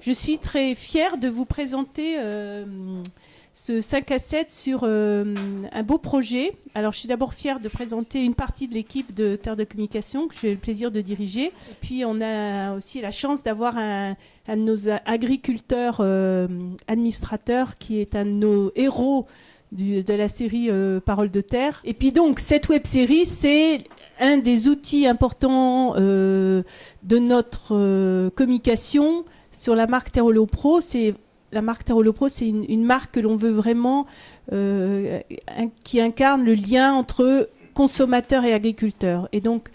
Je suis très fière de vous présenter ce 5 à 7 sur un beau projet. Alors, je suis d'abord fière de présenter une partie de l'équipe de Terre de Communication que j'ai le plaisir de diriger. Et puis, on a aussi la chance d'avoir un de nos agriculteurs administrateurs qui est un de nos héros de la série Paroles de Terre. Et puis donc, cette web-série, c'est un des outils importants de notre communication sur la marque Terreau Pro. La marque Terreau Pro, c'est une marque que l'on veut vraiment, qui incarne le lien entre consommateurs et agriculteurs. Et donc,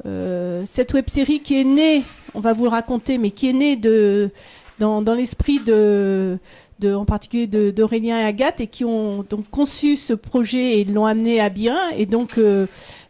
cette web-série qui est née, on va vous le raconter, mais qui est née dans l'esprit en particulier d'Aurélien et Agathe, et qui ont donc conçu ce projet et l'ont amené à bien, et donc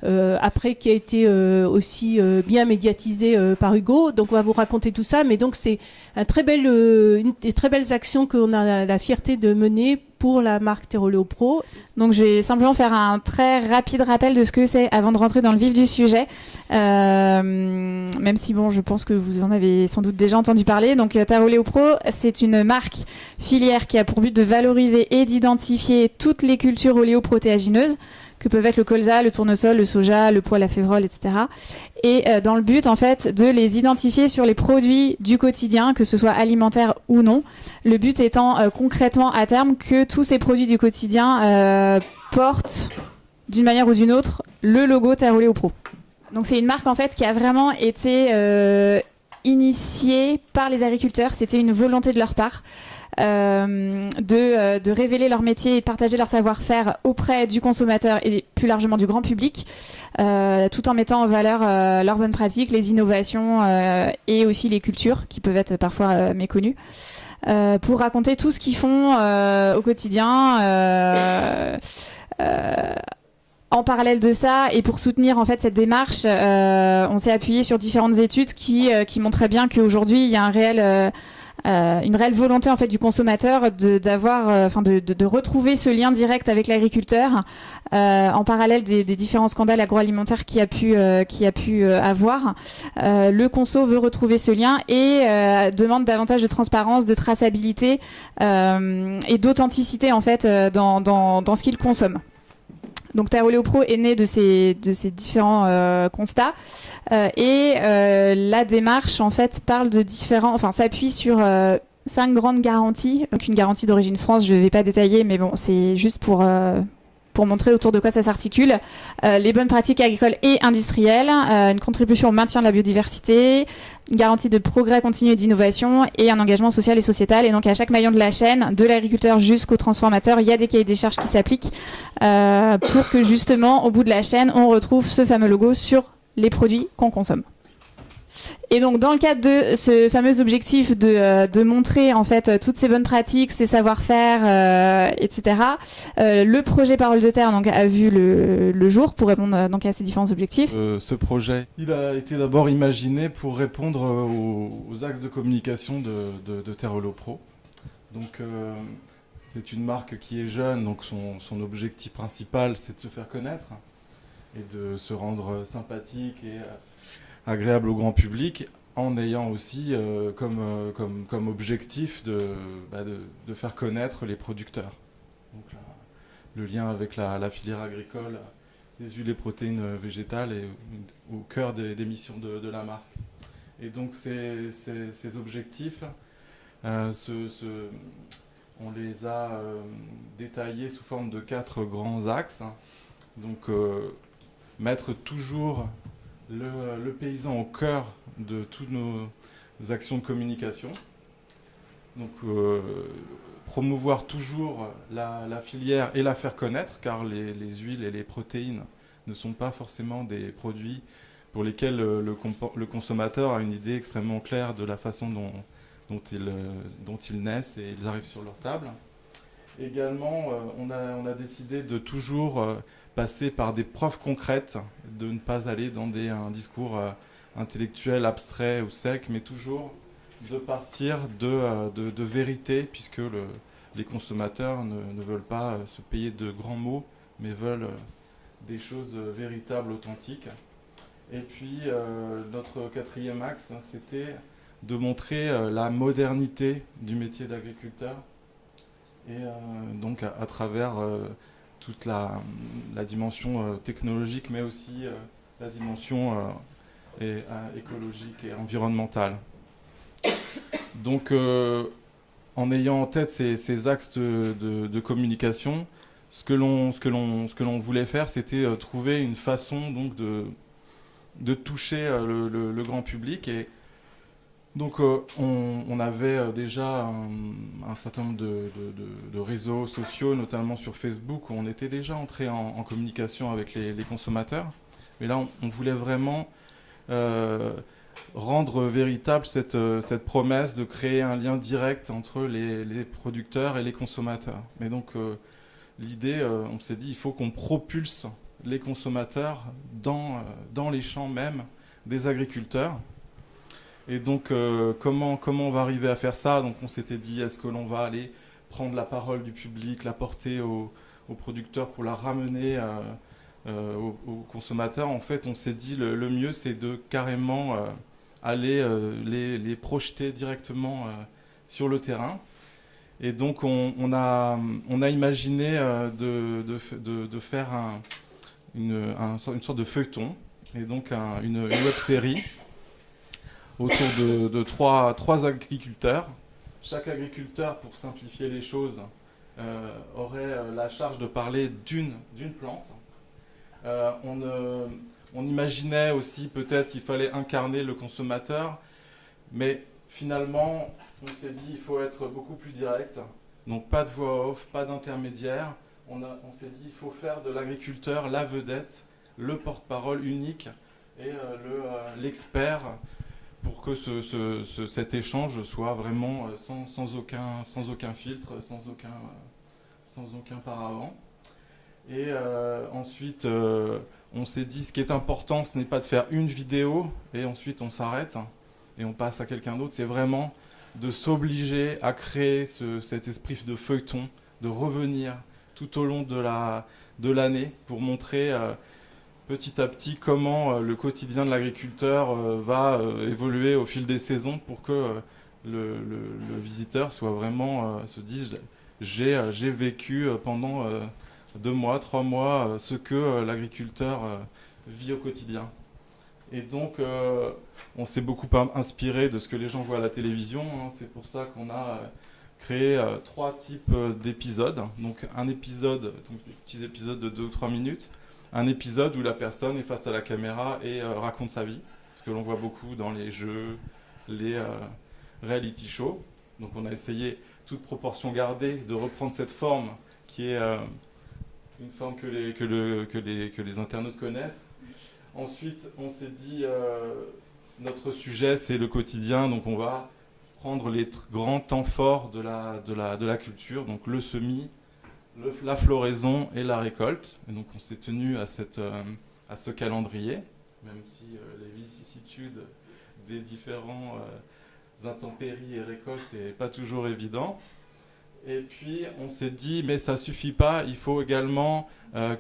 après qui a été aussi bien médiatisé par Hugo. Donc on va vous raconter tout ça, mais donc c'est une des très belles actions qu'on a la fierté de mener pour la marque Terreau Pro. Donc je vais simplement faire un très rapide rappel de ce que c'est avant de rentrer dans le vif du sujet, même si bon, je pense que vous en avez sans doute déjà entendu parler. Donc Terreau Pro, c'est une marque filière qui a pour but de valoriser et d'identifier toutes les cultures oléoprotéagineuses que peuvent être le colza, le tournesol, le soja, le pois, la févrole, etc. Et dans le but, en fait, de les identifier sur les produits du quotidien, que ce soit alimentaire ou non. Le but étant concrètement, à terme, que tous ces produits du quotidien portent, d'une manière ou d'une autre, le logo Terre Pro. Donc c'est une marque, en fait, qui a vraiment été initiée par les agriculteurs. C'était une volonté de leur part. De révéler leur métier et de partager leur savoir-faire auprès du consommateur et plus largement du grand public, tout en mettant en valeur leurs bonnes pratiques, les innovations et aussi les cultures qui peuvent être parfois méconnues, pour raconter tout ce qu'ils font au quotidien. En parallèle de ça, et pour soutenir en fait cette démarche, on s'est appuyé sur différentes études qui montraient bien qu'aujourd'hui il y a une réelle volonté en fait du consommateur de retrouver ce lien direct avec l'agriculteur, en parallèle des différents scandales agroalimentaires qu'il y a pu avoir. Le conso veut retrouver ce lien et demande davantage de transparence, de traçabilité et d'authenticité en fait dans ce qu'il consomme. Donc Terreau Pro est né de ces différents constats et la démarche en fait s'appuie sur 5 grandes garanties. Donc une garantie d'origine France, je ne vais pas détailler, mais bon, c'est juste pour montrer autour de quoi ça s'articule. Les bonnes pratiques agricoles et industrielles, une contribution au maintien de la biodiversité, une garantie de progrès continu et d'innovation et un engagement social et sociétal. Et donc à chaque maillon de la chaîne, de l'agriculteur jusqu'au transformateur, il y a des cahiers des charges qui s'appliquent pour que justement, au bout de la chaîne, on retrouve ce fameux logo sur les produits qu'on consomme. Et donc dans le cadre de ce fameux objectif de montrer en fait toutes ces bonnes pratiques, ces savoir-faire, etc. Le projet Paroles de Terre donc a vu le jour pour répondre donc à ces différents objectifs. Ce projet, il a été d'abord imaginé pour répondre aux axes de communication de Terreau Pro. Donc c'est une marque qui est jeune, donc son objectif principal c'est de se faire connaître et de se rendre sympathique et agréable au grand public, en ayant aussi comme objectif de faire connaître les producteurs. Donc, le lien avec la filière agricole, des huiles et protéines végétales est au cœur des missions de la marque. Et donc ces objectifs, on les a détaillés sous forme de 4 grands axes. Donc mettre toujours le paysan au cœur de toutes nos actions de communication. Donc promouvoir toujours la filière et la faire connaître, car les huiles et les protéines ne sont pas forcément des produits pour lesquels le consommateur a une idée extrêmement claire de la façon dont ils naissent et ils arrivent sur leur table. Également, on a décidé de toujours passer par des preuves concrètes, de ne pas aller dans un discours intellectuel, abstrait ou sec, mais toujours de partir de vérité, puisque les consommateurs ne veulent pas se payer de grands mots, mais veulent des choses véritables, authentiques. Et puis, notre 4e axe, c'était de montrer la modernité du métier d'agriculteur et donc à travers toute la dimension technologique, mais aussi la dimension écologique et environnementale. Donc, en ayant en tête ces axes de communication, ce que l'on voulait faire, c'était trouver une façon donc de toucher le grand public. Et donc, on avait déjà un certain nombre de réseaux sociaux, notamment sur Facebook, où on était déjà entré en communication avec les consommateurs. Mais là, on voulait vraiment rendre véritable cette promesse de créer un lien direct entre les producteurs et les consommateurs. Mais donc, l'idée, on s'est dit, il faut qu'on propulse les consommateurs dans les champs même des agriculteurs. Et donc, comment on va arriver à faire ça? Donc, on s'était dit, est-ce que l'on va aller prendre la parole du public, la porter aux producteurs pour la ramener aux consommateurs? En fait, on s'est dit, le mieux, c'est de carrément aller les projeter directement sur le terrain. Et donc, on a imaginé de faire une sorte de feuilleton, et donc une web-série autour de trois agriculteurs. Chaque agriculteur, pour simplifier les choses, aurait la charge de parler d'une plante. On imaginait aussi peut-être qu'il fallait incarner le consommateur, mais finalement, on s'est dit il faut être beaucoup plus direct. Donc pas de voix off, pas d'intermédiaire. On s'est dit il faut faire de l'agriculteur la vedette, le porte-parole unique et l'expert, pour que cet échange soit vraiment sans aucun filtre, sans aucun paravent. Et ensuite, on s'est dit ce qui est important, ce n'est pas de faire une vidéo et ensuite on s'arrête et on passe à quelqu'un d'autre. C'est vraiment de s'obliger à créer cet esprit de feuilleton, de revenir tout au long de l'année pour montrer petit à petit comment le quotidien de l'agriculteur va évoluer au fil des saisons, pour que le visiteur soit vraiment se dise j'ai vécu pendant 2 mois, 3 mois ce que l'agriculteur vit au quotidien. Et donc on s'est beaucoup inspiré de ce que les gens voient à la télévision, hein. C'est pour ça qu'on a créé 3 types d'épisodes. Donc un épisode, donc des petits épisodes de 2 ou 3 minutes. Un épisode où la personne est face à la caméra et raconte sa vie, ce que l'on voit beaucoup dans les jeux, les reality shows. Donc on a essayé, toute proportion gardée, de reprendre cette forme qui est une forme que les internautes connaissent. Ensuite, on s'est dit, notre sujet, c'est le quotidien, donc on va prendre les grands temps forts de la culture, donc le semis, la floraison et la récolte. Et donc on s'est tenu à ce calendrier, même si les vicissitudes des différents intempéries et récoltes, c'est pas toujours évident. Et puis on s'est dit, mais ça suffit pas, il faut également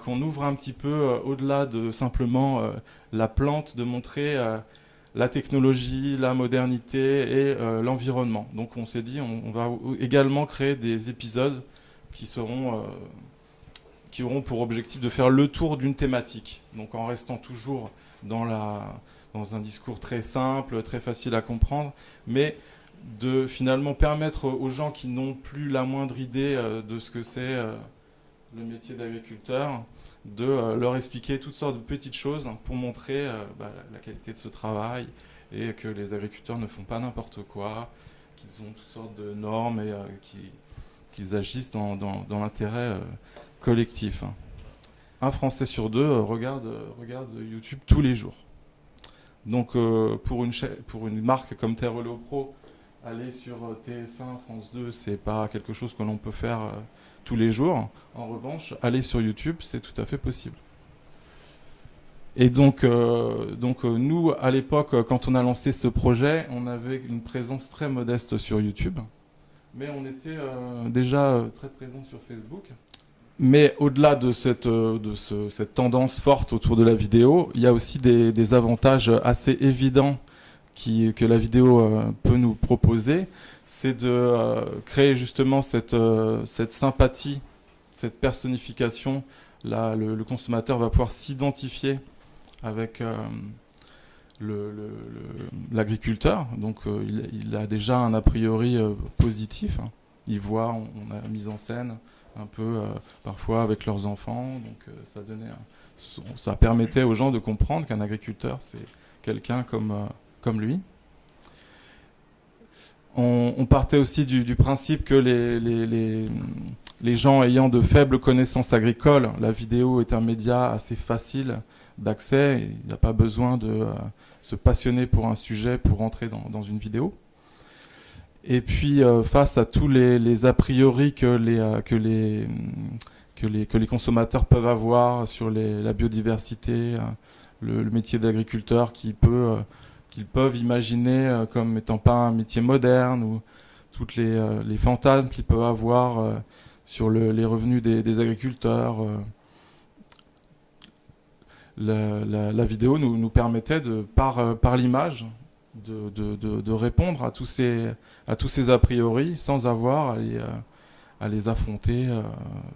qu'on ouvre un petit peu au-delà de simplement la plante, de montrer la technologie, la modernité et l'environnement. Donc on s'est dit, on va également créer des épisodes qui auront pour objectif de faire le tour d'une thématique, donc en restant toujours dans un discours très simple, très facile à comprendre, mais de finalement permettre aux gens qui n'ont plus la moindre idée de ce que c'est le métier d'agriculteur, de leur expliquer toutes sortes de petites choses pour montrer la qualité de ce travail, et que les agriculteurs ne font pas n'importe quoi, qu'ils ont toutes sortes de normes et qu'ils agissent dans l'intérêt collectif. Un Français sur 2 regarde YouTube tous les jours. Donc pour une marque comme Terre Relais Pro, aller sur TF1, France 2, c'est pas quelque chose que l'on peut faire tous les jours. En revanche, aller sur YouTube, c'est tout à fait possible. Et donc nous, à l'époque, quand on a lancé ce projet, on avait une présence très modeste sur YouTube, mais on était déjà très présent sur Facebook. Mais au-delà de cette tendance forte autour de la vidéo, il y a aussi des avantages assez évidents que la vidéo peut nous proposer, c'est de créer justement cette sympathie, cette personnification. Là, le consommateur va pouvoir s'identifier avec l'agriculteur. Donc, il a déjà un a priori positif. Il voit, on a mis en scène un peu parfois avec leurs enfants. Donc, ça permettait aux gens de comprendre qu'un agriculteur, c'est quelqu'un comme lui. On partait aussi du principe que les gens ayant de faibles connaissances agricoles, la vidéo est un média assez facile d'accès. Il n'y a pas besoin de se passionner pour un sujet pour entrer dans une vidéo. Et puis, face à tous les a priori que les consommateurs peuvent avoir sur la biodiversité, le métier d'agriculteur qu'ils peuvent imaginer comme étant pas un métier moderne, ou toutes les fantasmes qu'ils peuvent avoir sur les revenus des agriculteurs. La vidéo nous permettait, par l'image, de répondre à tous ces a priori sans avoir à les affronter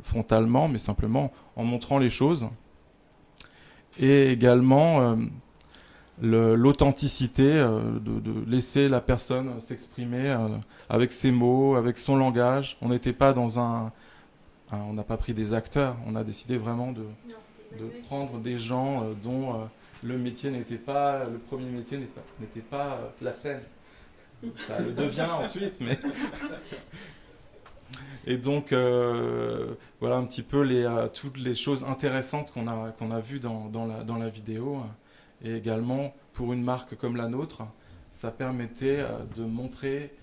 frontalement, mais simplement en montrant les choses. Et également l'authenticité, de laisser la personne s'exprimer avec ses mots, avec son langage. On n'était pas on n'a pas pris des acteurs, on a décidé vraiment de prendre des gens dont le premier métier n'était pas la scène. Ça le devient ensuite, mais... Et donc, voilà un petit peu toutes les choses intéressantes qu'on a vues dans la vidéo. Et également, pour une marque comme la nôtre, ça permettait de montrer,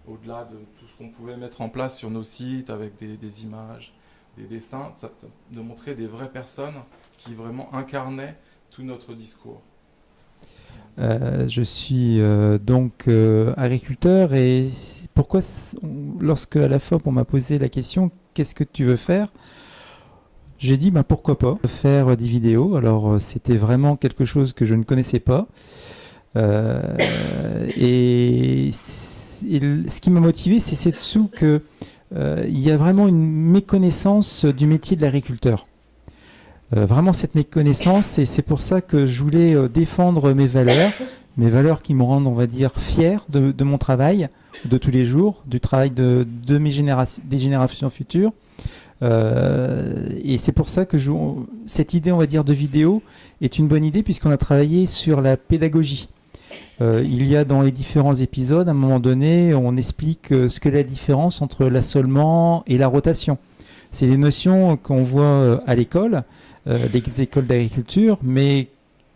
au-delà de tout ce qu'on pouvait mettre en place sur nos sites, avec des images, des dessins, de montrer des vraies personnes qui vraiment incarnaient tout notre discours. Je suis donc agriculteur, et pourquoi, lorsque à la FOP on m'a posé la question « Qu'est-ce que tu veux faire ?», j'ai dit pourquoi pas faire des vidéos. Alors c'était vraiment quelque chose que je ne connaissais pas, et ce qui m'a motivé, c'est surtout que il y a vraiment une méconnaissance du métier de l'agriculteur. Vraiment cette méconnaissance, et c'est pour ça que je voulais défendre mes valeurs qui me rendent, on va dire, fier de mon travail de tous les jours, du travail des générations futures. Et c'est pour ça que cette idée, on va dire, de vidéo est une bonne idée, puisqu'on a travaillé sur la pédagogie. Il y a dans les différents épisodes, à un moment donné, on explique ce qu'est la différence entre l'assolement et la rotation. C'est des notions qu'on voit à l'école, les écoles d'agriculture, mais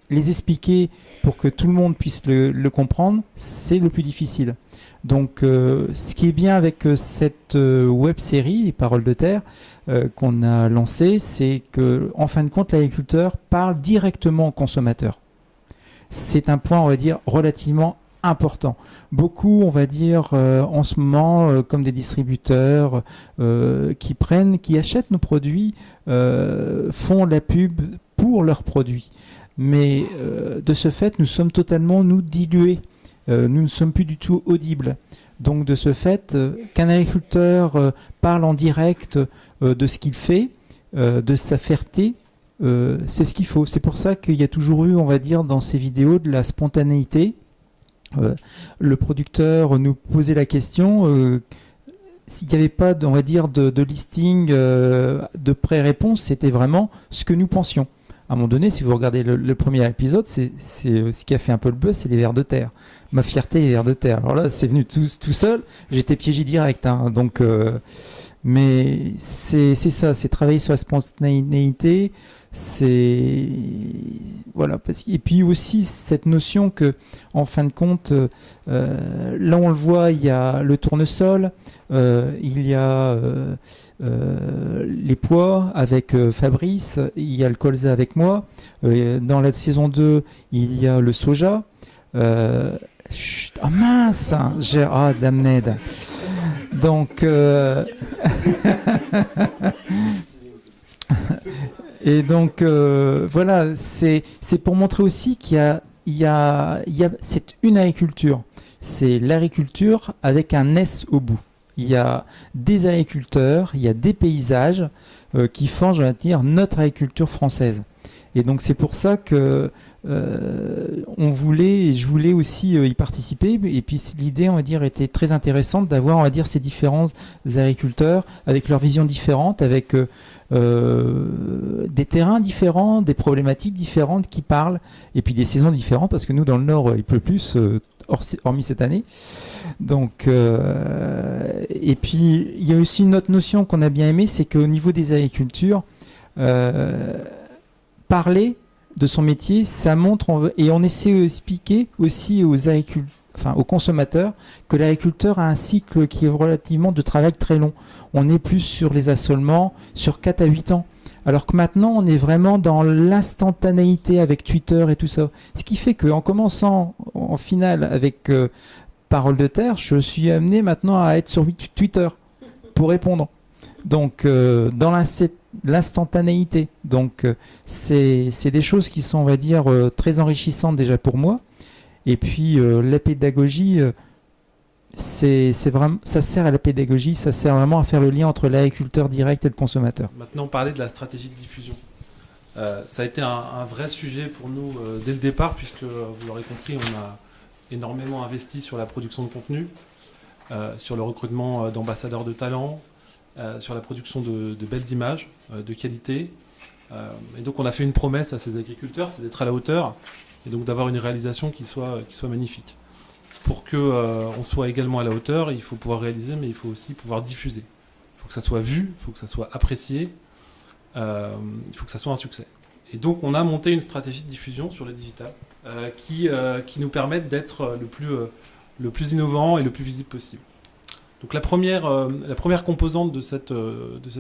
les expliquer pour que tout le monde puisse le comprendre, c'est le plus difficile. Donc, ce qui est bien avec cette web-série, Les Paroles de Terre, qu'on a lancée, c'est qu'en fin de compte, l'agriculteur parle directement au consommateur. C'est un point, on va dire, relativement important. Beaucoup, on va dire, en ce moment, comme des distributeurs qui achètent nos produits, font la pub pour leurs produits. Mais de ce fait, nous sommes totalement, dilués. Nous ne sommes plus du tout audibles. Donc de ce fait, qu'un agriculteur parle en direct de ce qu'il fait, de sa fierté, c'est ce qu'il faut. C'est pour ça qu'il y a toujours eu, on va dire, dans ces vidéos, de la spontanéité. Le producteur nous posait la question, s'il n'y avait pas, on va dire, de listing, de pré-réponse, c'était vraiment ce que nous pensions. À un moment donné, si vous regardez le premier épisode, c'est ce qui a fait un peu le buzz, c'est les vers de terre. Ma fierté, les vers de terre. Alors là, c'est venu tout seul, j'étais piégé direct. Donc, mais c'est ça, c'est travailler sur la spontanéité. Voilà, et puis aussi cette notion que, en fin de compte, là on le voit, il y a le tournesol, il y a les pois avec Fabrice, il y a le colza avec moi, dans la saison 2 il y a le soja, mince, damned. Donc et donc voilà, c'est pour montrer aussi qu'il y a c'est une agriculture. C'est l'agriculture avec un S au bout. Il y a des agriculteurs, il y a des paysages qui forgent, on va dire, notre agriculture française. Et donc c'est pour ça que je voulais aussi y participer. Et puis l'idée, on va dire, était très intéressante d'avoir, on va dire, ces différents agriculteurs avec leurs visions différentes, avec des terrains différents, des problématiques différentes qui parlent, et puis des saisons différentes, parce que nous, dans le Nord, il pleut plus, hormis cette année. Donc, et puis, il y a aussi une autre notion qu'on a bien aimée, c'est qu'au niveau des agricultures, parler de son métier, ça montre, et on essaie d'expliquer aussi aux consommateurs que l'agriculteur a un cycle qui est relativement de travail très long. On est plus sur les assolements sur 4 à 8 ans. Alors que maintenant, on est vraiment dans l'instantanéité avec Twitter et tout ça. Ce qui fait qu'en commençant en finale avec Parole de Terre, je suis amené maintenant à être sur Twitter pour répondre. Donc, dans l'instantanéité. Donc, c'est des choses qui sont, on va dire, très enrichissantes déjà pour moi. Et puis, la pédagogie, c'est vraiment, ça sert à la pédagogie, ça sert vraiment à faire le lien entre l'agriculteur direct et le consommateur. Maintenant, parler de la stratégie de diffusion. Ça a été un vrai sujet pour nous dès le départ, puisque, vous l'aurez compris, on a énormément investi sur la production de contenu, sur le recrutement d'ambassadeurs de talent, sur la production de belles images, de qualité. Et donc, on a fait une promesse à ces agriculteurs, c'est d'être à la hauteur, et donc d'avoir une réalisation qui soit magnifique. Pour qu'on soit également à la hauteur, il faut pouvoir réaliser, mais il faut aussi pouvoir diffuser. Il faut que ça soit vu, il faut que ça soit apprécié, il faut que ça soit un succès. Et donc on a monté une stratégie de diffusion sur le digital qui nous permettent d'être le plus innovant et le plus visible possible. Donc la première composante de cette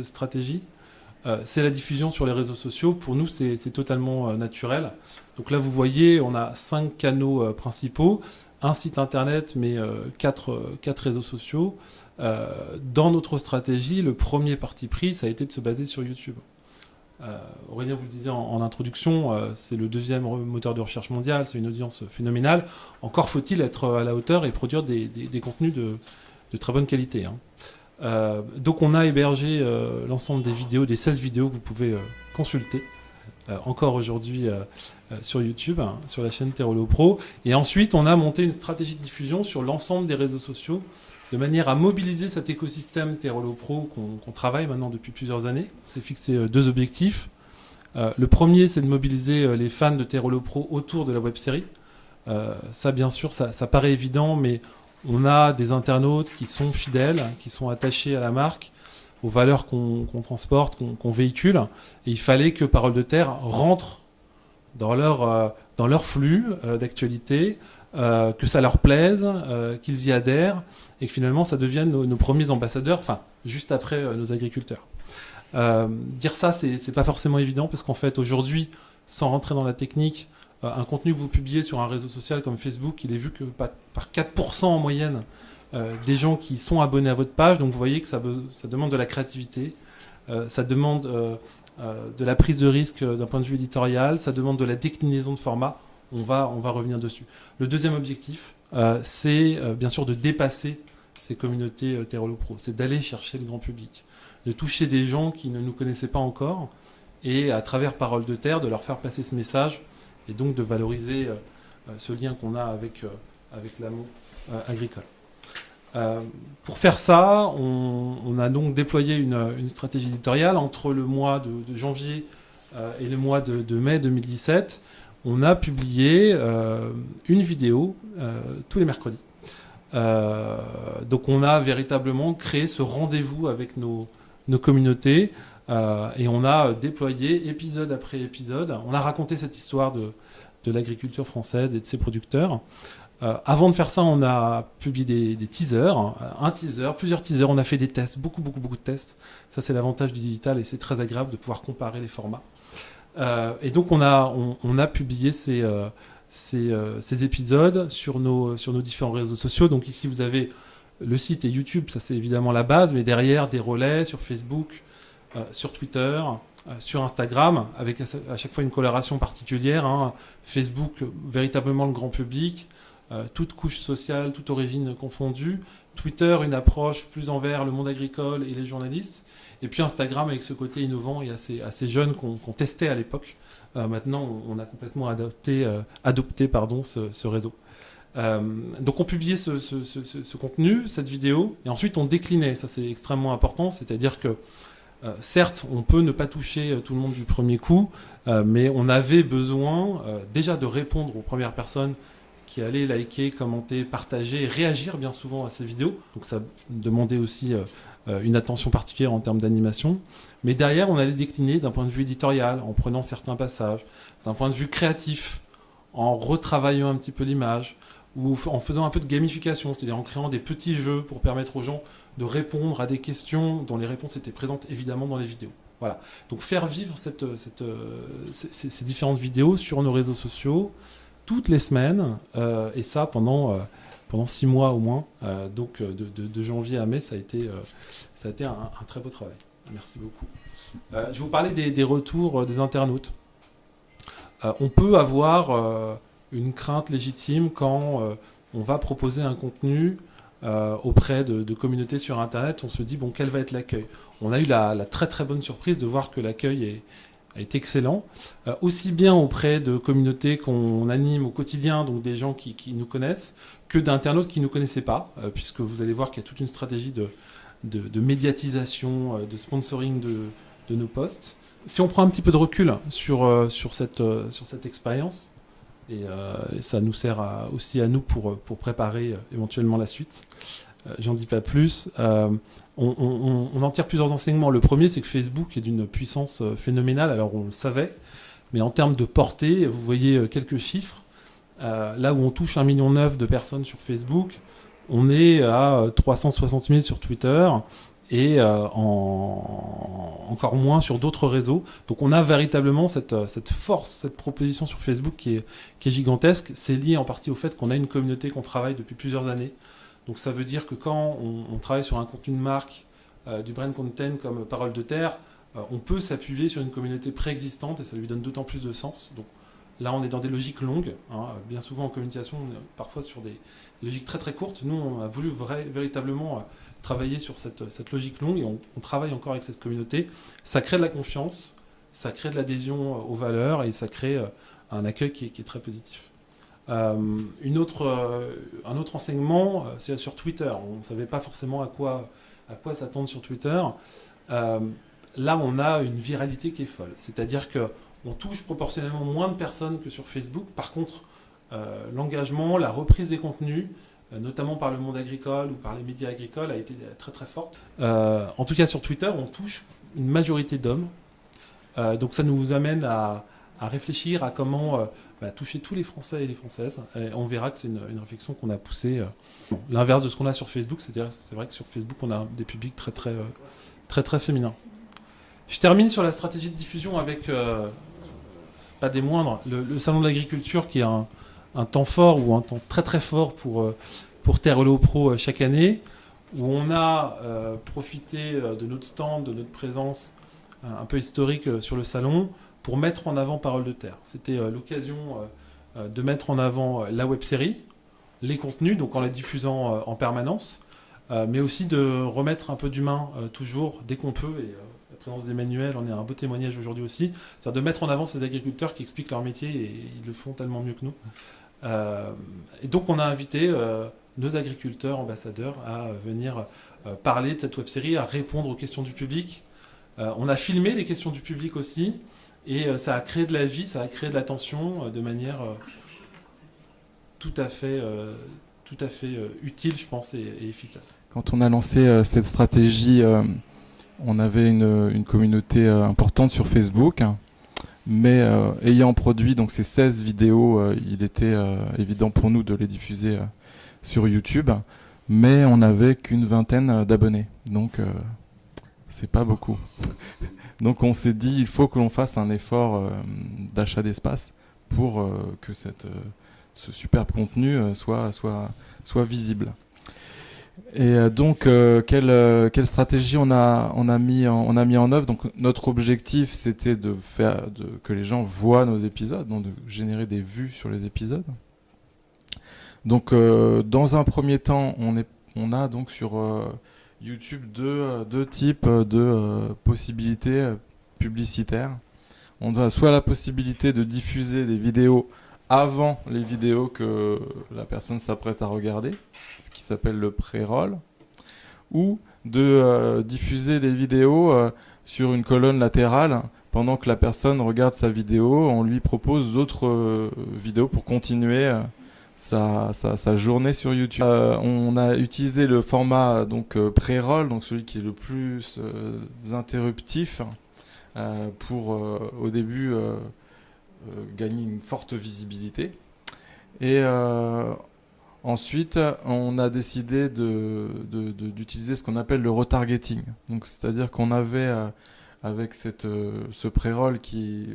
stratégie, c'est la diffusion sur les réseaux sociaux. Pour nous, c'est totalement naturel. Donc là, vous voyez, on a 5 canaux principaux, un site internet, mais 4 réseaux sociaux. Dans notre stratégie, le premier parti pris, ça a été de se baser sur YouTube. Aurélien vous le disait en introduction, c'est le 2e moteur de recherche mondial, c'est une audience phénoménale. Encore faut-il être à la hauteur et produire des contenus de très bonne qualité. Donc on a hébergé l'ensemble des vidéos, des 16 vidéos que vous pouvez consulter encore aujourd'hui sur YouTube, sur la chaîne Terreau Pro. Et ensuite, on a monté une stratégie de diffusion sur l'ensemble des réseaux sociaux de manière à mobiliser cet écosystème Terreau Pro qu'on travaille maintenant depuis plusieurs années. On s'est fixé 2 objectifs. Le premier, c'est de mobiliser les fans de Terreau Pro autour de la web-série. Ça, bien sûr, ça paraît évident, mais on a des internautes qui sont fidèles, qui sont attachés à la marque, aux valeurs qu'on transporte, qu'on véhicule. Et il fallait que Parole de Terre rentre dans leur flux d'actualité, que ça leur plaise, qu'ils y adhèrent, et que finalement ça devienne nos premiers ambassadeurs, enfin, juste après nos agriculteurs. Dire ça, c'est pas forcément évident, parce qu'en fait, aujourd'hui, sans rentrer dans la technique, un contenu que vous publiez sur un réseau social comme Facebook, il est vu que par 4% en moyenne des gens qui sont abonnés à votre page. Donc vous voyez que ça demande de la créativité, ça demande de la prise de risque d'un point de vue éditorial, ça demande de la déclinaison de format. On va revenir dessus. Le deuxième objectif, c'est bien sûr de dépasser ces communautés Terreau Pro. C'est d'aller chercher le grand public, de toucher des gens qui ne nous connaissaient pas encore, et à travers Parole de Terre, de leur faire passer ce message, et donc de valoriser ce lien qu'on a avec l'amont agricole. Pour faire ça, on a donc déployé une stratégie éditoriale entre le mois de janvier et le mois de mai 2017. On a publié une vidéo tous les mercredis. Donc on a véritablement créé ce rendez-vous avec nos communautés et on a déployé épisode après épisode. On a raconté cette histoire de l'agriculture française et de ses producteurs. Avant de faire ça, on a publié des teasers, un teaser, plusieurs teasers. On a fait des tests, beaucoup de tests. Ça, c'est l'avantage du digital et c'est très agréable de pouvoir comparer les formats. Et donc, on a publié ces épisodes sur nos différents réseaux sociaux. Donc ici, vous avez le site et YouTube, ça c'est évidemment la base, mais derrière, des relais sur Facebook, sur Twitter, sur Instagram, avec à chaque fois une coloration particulière. Hein. Facebook, véritablement le grand public, toute couche sociale, toute origine confondue. Twitter, une approche plus envers le monde agricole et les journalistes. Et puis Instagram, avec ce côté innovant et assez jeune qu'on testait à l'époque. Maintenant, on a complètement adopté ce réseau. Donc on publiait ce contenu, cette vidéo, et ensuite on déclinait. Ça, c'est extrêmement important, c'est-à-dire que certes, on peut ne pas toucher tout le monde du premier coup, mais on avait besoin déjà de répondre aux premières personnes qui allaient liker, commenter, partager et réagir bien souvent à ces vidéos. Donc ça demandait aussi une attention particulière en termes d'animation. Mais derrière, on allait décliner d'un point de vue éditorial, en prenant certains passages, d'un point de vue créatif, en retravaillant un petit peu l'image, ou en faisant un peu de gamification, c'est-à-dire en créant des petits jeux pour permettre aux gens de répondre à des questions dont les réponses étaient présentes évidemment dans les vidéos. Voilà. Donc faire vivre ces différentes vidéos sur nos réseaux sociaux toutes les semaines, et ça pendant 6 mois au moins. Donc de janvier à mai, ça a été un très beau travail. Merci beaucoup. Je vais vous parler des retours des internautes. On peut avoir une crainte légitime quand on va proposer un contenu auprès de communautés sur Internet. On se dit, bon, quel va être l'accueil ? On a eu la très très bonne surprise de voir que l'accueil a été excellent, aussi bien auprès de communautés qu'on anime au quotidien, donc des gens qui nous connaissent, que d'internautes qui ne nous connaissaient pas, puisque vous allez voir qu'il y a toute une stratégie de médiatisation, de sponsoring de nos posts. Si on prend un petit peu de recul sur cette expérience, et ça nous sert aussi à nous pour préparer éventuellement la suite, j'en dis pas plus. On en tire plusieurs enseignements. Le premier, c'est que Facebook est d'une puissance phénoménale. Alors on le savait, mais en termes de portée, vous voyez quelques chiffres. Là où on touche 1,9 million de personnes sur Facebook, on est à 360 000 sur Twitter et encore moins sur d'autres réseaux. Donc on a véritablement cette force, cette proposition sur Facebook qui est gigantesque. C'est lié en partie au fait qu'on a une communauté qu'on travaille depuis plusieurs années. Donc ça veut dire que quand on travaille sur un contenu de marque, du brand content comme Parole de Terre, on peut s'appuyer sur une communauté préexistante et ça lui donne d'autant plus de sens. Donc là, on est dans des logiques longues. Hein. Bien souvent en communication, on est parfois sur des logiques très très courtes. Nous, on a voulu véritablement travailler sur cette logique longue et on travaille encore avec cette communauté. Ça crée de la confiance, ça crée de l'adhésion aux valeurs et ça crée un accueil qui est très positif. Un autre enseignement, c'est sur Twitter. On ne savait pas forcément à quoi s'attendre sur Twitter. Là, on a une viralité qui est folle. C'est-à-dire qu'on touche proportionnellement moins de personnes que sur Facebook. Par contre, l'engagement, la reprise des contenus, notamment par le monde agricole ou par les médias agricoles, a été très très forte. En tout cas, sur Twitter, on touche une majorité d'hommes. Donc ça nous amène à réfléchir à comment toucher tous les Français et les Françaises. Et on verra que c'est une réflexion qu'on a poussée. L'inverse de ce qu'on a sur Facebook, c'est vrai que sur Facebook, on a des publics très très, très, très féminins. Je termine sur la stratégie de diffusion avec, pas des moindres, le Salon de l'Agriculture qui est un temps fort ou un temps très très fort pour Terre Hello Pro chaque année, où on a profité de notre stand, de notre présence un peu historique sur le salon, pour mettre en avant Parole de Terre. C'était l'occasion de mettre en avant la web-série, les contenus, donc en la diffusant en permanence, mais aussi de remettre un peu d'humain toujours, dès qu'on peut, et la présence d'Emmanuel en est un beau témoignage aujourd'hui aussi, c'est-à-dire de mettre en avant ces agriculteurs qui expliquent leur métier, et ils le font tellement mieux que nous. Et donc on a invité nos agriculteurs, ambassadeurs, à venir parler de cette web-série, à répondre aux questions du public. On a filmé les questions du public aussi, et ça a créé de la vie, ça a créé de l'attention de manière tout à fait utile, je pense, et efficace. Quand on a lancé cette stratégie, on avait une communauté importante sur Facebook, mais ayant produit donc ces 16 vidéos, il était évident pour nous de les diffuser sur YouTube, mais on n'avait qu'une vingtaine d'abonnés, donc c'est pas beaucoup. Donc on s'est dit, il faut que l'on fasse un effort d'achat d'espace pour que ce superbe contenu soit visible. Et donc, quelle stratégie on a mis en œuvre. Donc, notre objectif, c'était que les gens voient nos épisodes, donc de générer des vues sur les épisodes. Donc, dans un premier temps, on a donc sur YouTube deux types de possibilités publicitaires. On a soit la possibilité de diffuser des vidéos avant les vidéos que la personne s'apprête à regarder, ce qui s'appelle le pré-roll, ou de diffuser des vidéos sur une colonne latérale pendant que la personne regarde sa vidéo. On lui propose d'autres vidéos pour continuer sa journée sur YouTube. On a utilisé le format donc pré-roll, donc celui qui est le plus interruptif, pour au début gagner une forte visibilité. Et ensuite, on a décidé d'utiliser ce qu'on appelle le retargeting. Donc, c'est-à-dire qu'on avait, avec ce pré-roll,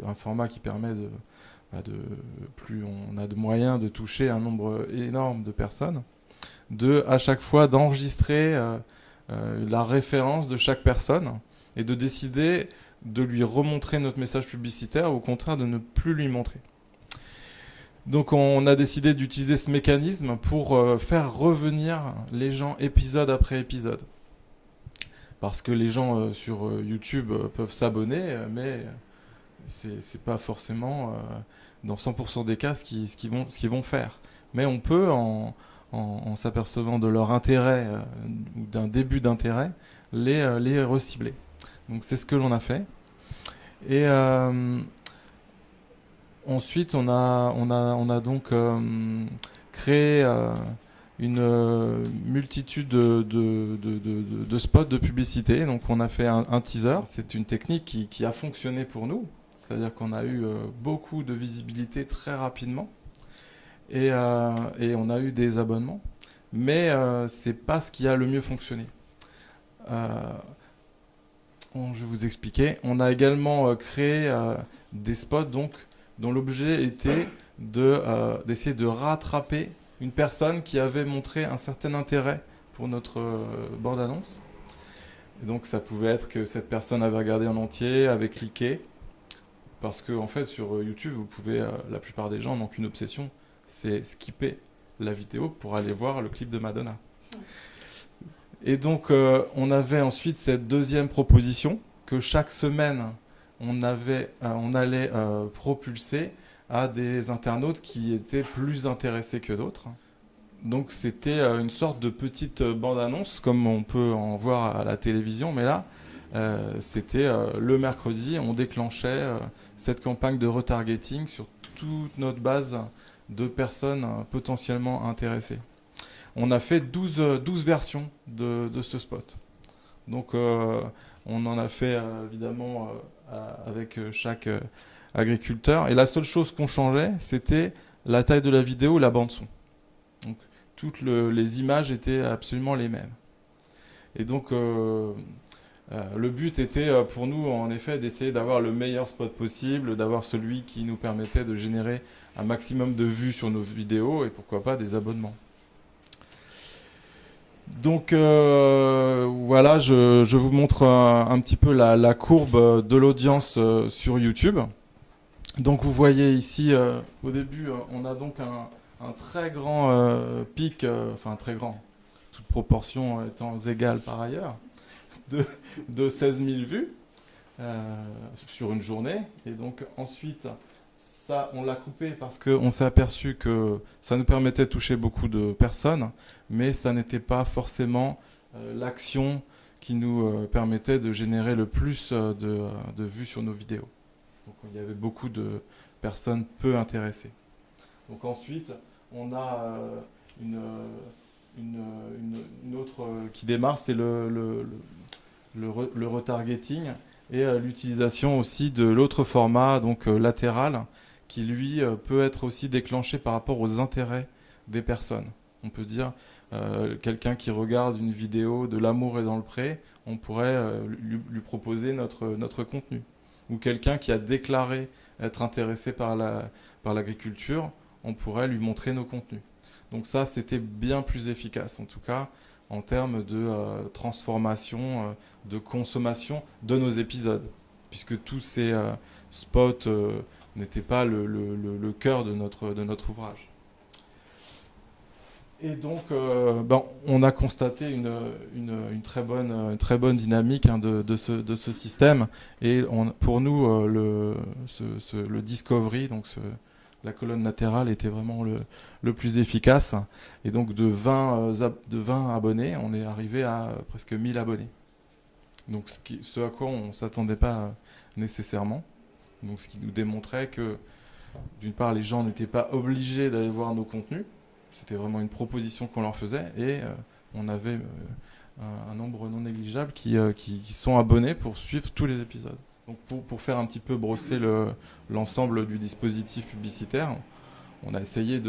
un format qui permet plus on a de moyens de toucher un nombre énorme de personnes, à chaque fois d'enregistrer la référence de chaque personne et de décider de lui remontrer notre message publicitaire ou au contraire de ne plus lui montrer. Donc on a décidé d'utiliser ce mécanisme pour faire revenir les gens épisode après épisode. Parce que les gens sur YouTube peuvent s'abonner, mais c'est pas forcément dans 100% des cas ce qu'ils vont faire. Mais on peut, en s'apercevant de leur intérêt ou d'un début d'intérêt, les recibler. Donc c'est ce que l'on a fait. Et ensuite, on a donc créé une multitude de spots de publicité. Donc on a fait un teaser. C'est une technique qui a fonctionné pour nous. C'est-à-dire qu'on a eu beaucoup de visibilité très rapidement. Et on a eu des abonnements. Mais c'est pas ce qui a le mieux fonctionné. Je vais vous expliquer. On a également créé des spots dont l'objet était d'essayer de rattraper une personne qui avait montré un certain intérêt pour notre bande-annonce. Et donc ça pouvait être que cette personne avait regardé en entier, avait cliqué. Parce que en fait sur YouTube, vous pouvez, la plupart des gens n'ont qu'une obsession, c'est skipper la vidéo pour aller voir le clip de Madonna. Et donc, on avait ensuite cette deuxième proposition que chaque semaine, on allait propulser à des internautes qui étaient plus intéressés que d'autres. Donc, c'était une sorte de petite bande-annonce, comme on peut en voir à la télévision. Mais là, c'était le mercredi, on déclenchait cette campagne de retargeting sur toute notre base de personnes potentiellement intéressées. On a fait 12 versions de ce spot. Donc on en a fait évidemment avec chaque agriculteur. Et la seule chose qu'on changeait, c'était la taille de la vidéo, la bande son. Donc toutes les images étaient absolument les mêmes. Et donc le but était pour nous en effet d'essayer d'avoir le meilleur spot possible, d'avoir celui qui nous permettait de générer un maximum de vues sur nos vidéos et pourquoi pas des abonnements. Donc voilà, je vous montre un petit peu la courbe de l'audience sur YouTube. Donc vous voyez ici, au début, on a donc un très grand pic, enfin très grand, toute proportion étant égale par ailleurs, de 16 000 vues sur une journée. Et donc ensuite, ça, on l'a coupé parce qu'on s'est aperçu que ça nous permettait de toucher beaucoup de personnes, mais ça n'était pas forcément l'action qui nous permettait de générer le plus de vues sur nos vidéos. Donc il y avait beaucoup de personnes peu intéressées. Donc ensuite, on a une autre qui démarre, c'est le retargeting et l'utilisation aussi de l'autre format, donc latéral, qui lui peut être aussi déclenché par rapport aux intérêts des personnes. On peut dire quelqu'un qui regarde une vidéo de L'amour est dans le pré, on pourrait lui proposer notre contenu. Ou quelqu'un qui a déclaré être intéressé par l'agriculture, on pourrait lui montrer nos contenus. Donc ça, c'était bien plus efficace. En tout cas, en termes de transformation, de consommation de nos épisodes, puisque tous ces spots n'étaient pas le cœur de notre ouvrage. Et donc, on a constaté une très bonne dynamique de ce système. Et pour nous, le Discovery, donc la colonne latérale, était vraiment le plus efficace. Et donc, de 20 abonnés, on est arrivé à presque 1000 abonnés. Donc, ce à quoi on ne s'attendait pas nécessairement. Donc, ce qui nous démontrait que, d'une part, les gens n'étaient pas obligés d'aller voir nos contenus. C'était vraiment une proposition qu'on leur faisait. Et on avait un nombre non négligeable qui sont abonnés pour suivre tous les épisodes. Donc, pour faire un petit peu brosser l'ensemble du dispositif publicitaire, on a essayé,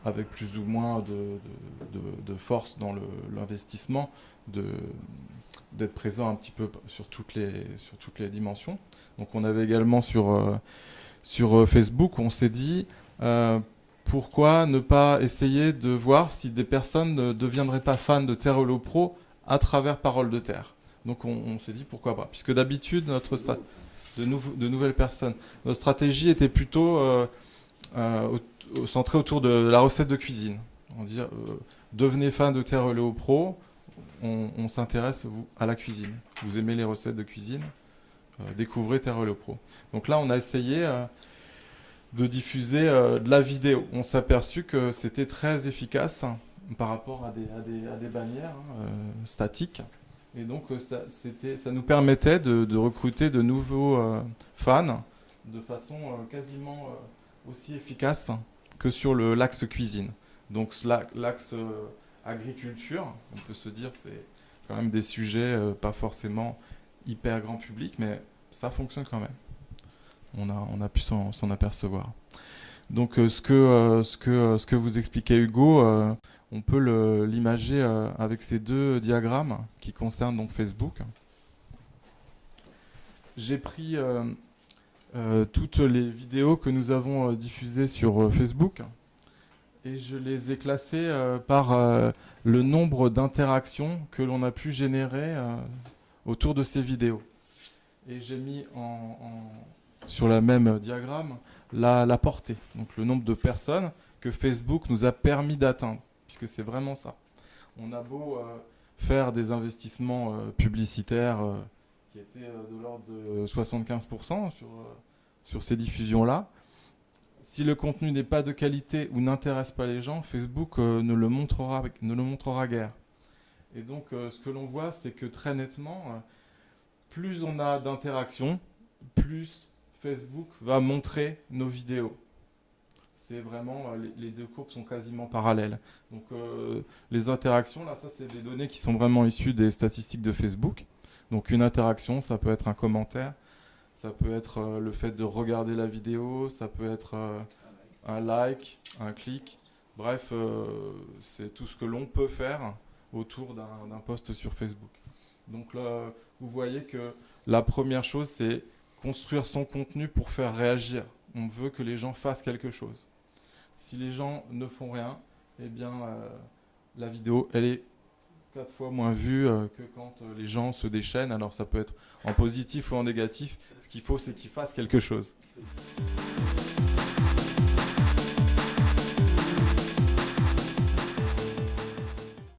avec plus ou moins de force dans l'investissement, d'être présent un petit peu sur toutes les dimensions. Donc on avait également sur Facebook, on s'est dit pourquoi ne pas essayer de voir si des personnes ne deviendraient pas fans de Terre Holopro à travers Parole de Terre. Donc on s'est dit pourquoi pas, puisque d'habitude de nouvelles personnes, notre stratégie était plutôt centrée autour de la recette de cuisine. On dit devenez fan de Terre Holopro, on s'intéresse à la cuisine. Vous aimez les recettes de cuisine, découvrez Terre Holopro. Donc là, on a essayé de diffuser de la vidéo. On s'est aperçu que c'était très efficace par rapport à des bannières statiques. Et donc, ça nous permettait de recruter de nouveaux fans de façon quasiment aussi efficace que sur l'axe cuisine. Donc, l'axe agriculture, on peut se dire, c'est quand même des sujets pas forcément hyper grand public, mais ça fonctionne quand même. On a pu s'en apercevoir. Donc, ce que vous expliquait Hugo, on peut l'imager avec ces deux diagrammes qui concernent donc Facebook. J'ai pris toutes les vidéos que nous avons diffusées sur Facebook et je les ai classées par le nombre d'interactions que l'on a pu générer autour de ces vidéos. Et j'ai mis sur le même diagramme la portée, donc le nombre de personnes que Facebook nous a permis d'atteindre, puisque c'est vraiment ça. On a beau faire des investissements publicitaires qui étaient de l'ordre de 75% sur ces diffusions-là. Si le contenu n'est pas de qualité ou n'intéresse pas les gens, Facebook ne le montrera guère. Et donc, ce que l'on voit, c'est que très nettement, plus on a d'interactions, plus Facebook va montrer nos vidéos. C'est vraiment, les deux courbes sont quasiment parallèles. Donc, les interactions, là, ça, c'est des données qui sont vraiment issues des statistiques de Facebook. Donc, une interaction, ça peut être un commentaire, ça peut être le fait de regarder la vidéo, ça peut être un like, un clic. Bref, c'est tout ce que l'on peut faire autour d'un post sur Facebook. Donc là, vous voyez que la première chose, c'est construire son contenu pour faire réagir. On veut que les gens fassent quelque chose. Si les gens ne font rien, eh bien, la vidéo, elle est 4 fois moins vue que quand les gens se déchaînent. Alors ça peut être en positif ou en négatif. Ce qu'il faut, c'est qu'ils fassent quelque chose.